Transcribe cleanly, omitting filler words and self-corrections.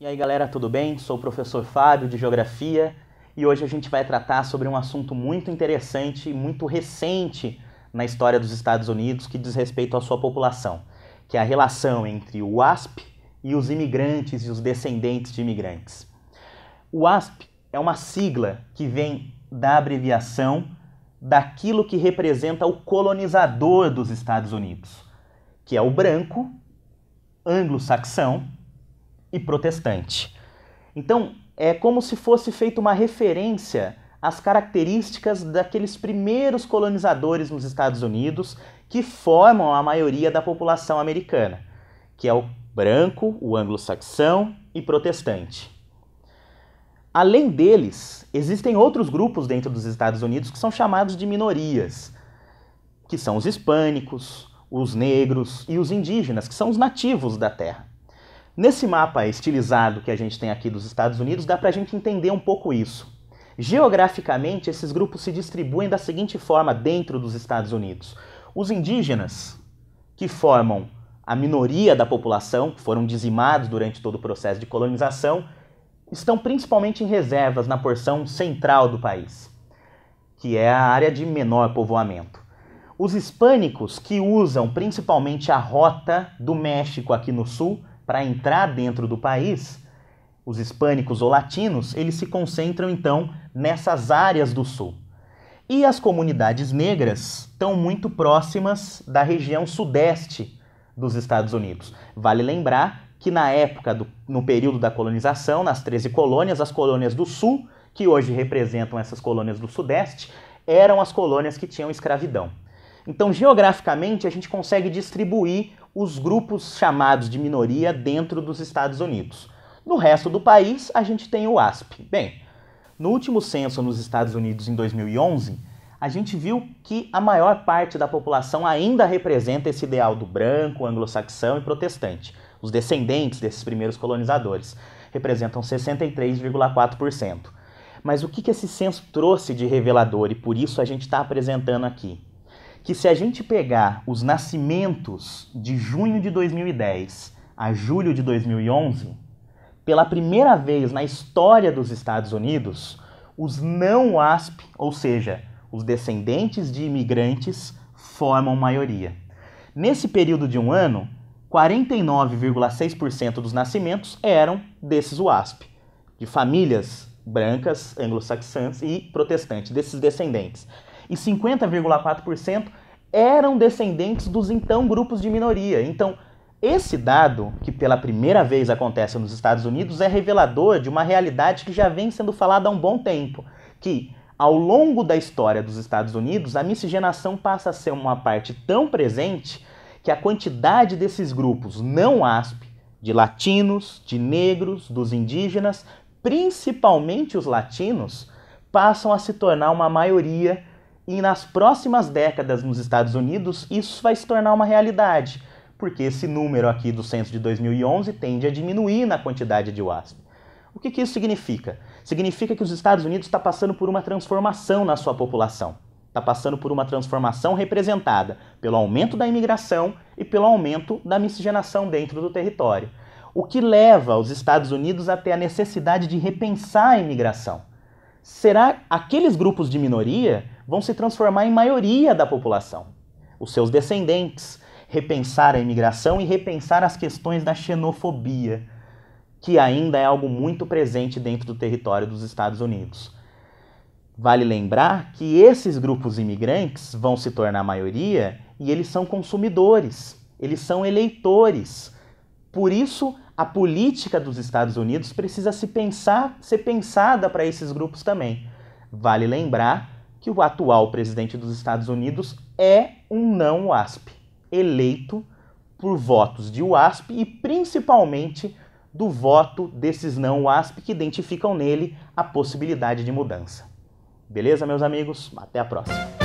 E aí galera, tudo bem? Sou o professor Fábio de Geografia e hoje a gente vai tratar sobre um assunto muito interessante e muito recente na história dos Estados Unidos que diz respeito à sua população, que é a relação entre o WASP e os imigrantes e os descendentes de imigrantes. O WASP é uma sigla que vem da abreviação daquilo que representa o colonizador dos Estados Unidos, que é o branco, anglo-saxão e protestante. Então, é como se fosse feita uma referência às características daqueles primeiros colonizadores nos Estados Unidos que formam a maioria da população americana, que é o branco, o anglo-saxão e protestante. Além deles, existem outros grupos dentro dos Estados Unidos que são chamados de minorias, que são os hispânicos, os negros e os indígenas, que são os nativos da terra. Nesse mapa estilizado que a gente tem aqui dos Estados Unidos, dá para a gente entender um pouco isso. Geograficamente, esses grupos se distribuem da seguinte forma dentro dos Estados Unidos. Os indígenas, que formam a minoria da população, que foram dizimados durante todo o processo de colonização, estão principalmente em reservas na porção central do país, que é a área de menor povoamento. Os hispânicos, que usam principalmente a rota do México aqui no sul, para entrar dentro do país, os hispânicos ou latinos, eles se concentram então nessas áreas do sul. E as comunidades negras estão muito próximas da região sudeste dos Estados Unidos. Vale lembrar que na época, no período da colonização, nas 13 colônias, as colônias do sul, que hoje representam essas colônias do sudeste, eram as colônias que tinham escravidão. Então, geograficamente, a gente consegue distribuir os grupos chamados de minoria dentro dos Estados Unidos. No resto do país, a gente tem o WASP. Bem, no último censo nos Estados Unidos, em 2011, a gente viu que a maior parte da população ainda representa esse ideal do branco, anglo-saxão e protestante. Os descendentes desses primeiros colonizadores representam 63,4%. Mas o que esse censo trouxe de revelador, e por isso a gente está apresentando aqui? Que se a gente pegar os nascimentos de junho de 2010 a julho de 2011, pela primeira vez na história dos Estados Unidos, os não WASP, ou seja, os descendentes de imigrantes, formam maioria. Nesse período de um ano, 49,6% dos nascimentos eram desses WASP, de famílias brancas, anglo-saxãs e protestantes, desses descendentes. E 50,4% eram descendentes dos então grupos de minoria. Então, esse dado, que pela primeira vez acontece nos Estados Unidos, é revelador de uma realidade que já vem sendo falada há um bom tempo, que ao longo da história dos Estados Unidos, a miscigenação passa a ser uma parte tão presente que a quantidade desses grupos não WASP, de latinos, de negros, dos indígenas, principalmente os latinos, passam a se tornar uma maioria. E nas próximas décadas nos Estados Unidos, isso vai se tornar uma realidade, porque esse número aqui do censo de 2011 tende a diminuir na quantidade de WASP. O que isso significa? Significa que os Estados Unidos está passando por uma transformação na sua população. Está passando por uma transformação representada pelo aumento da imigração e pelo aumento da miscigenação dentro do território. O que leva os Estados Unidos a ter a necessidade de repensar a imigração. Será aqueles grupos de minoria vão se transformar em maioria da população? Os seus descendentes, repensar a imigração e repensar as questões da xenofobia, que ainda é algo muito presente dentro do território dos Estados Unidos. Vale lembrar que esses grupos imigrantes vão se tornar maioria e eles são consumidores, eles são eleitores. Por isso, a política dos Estados Unidos precisa ser pensada para esses grupos também. Vale lembrar que o atual presidente dos Estados Unidos é um não WASP, eleito por votos de WASP e principalmente do voto desses não WASP que identificam nele a possibilidade de mudança. Beleza, meus amigos? Até a próxima!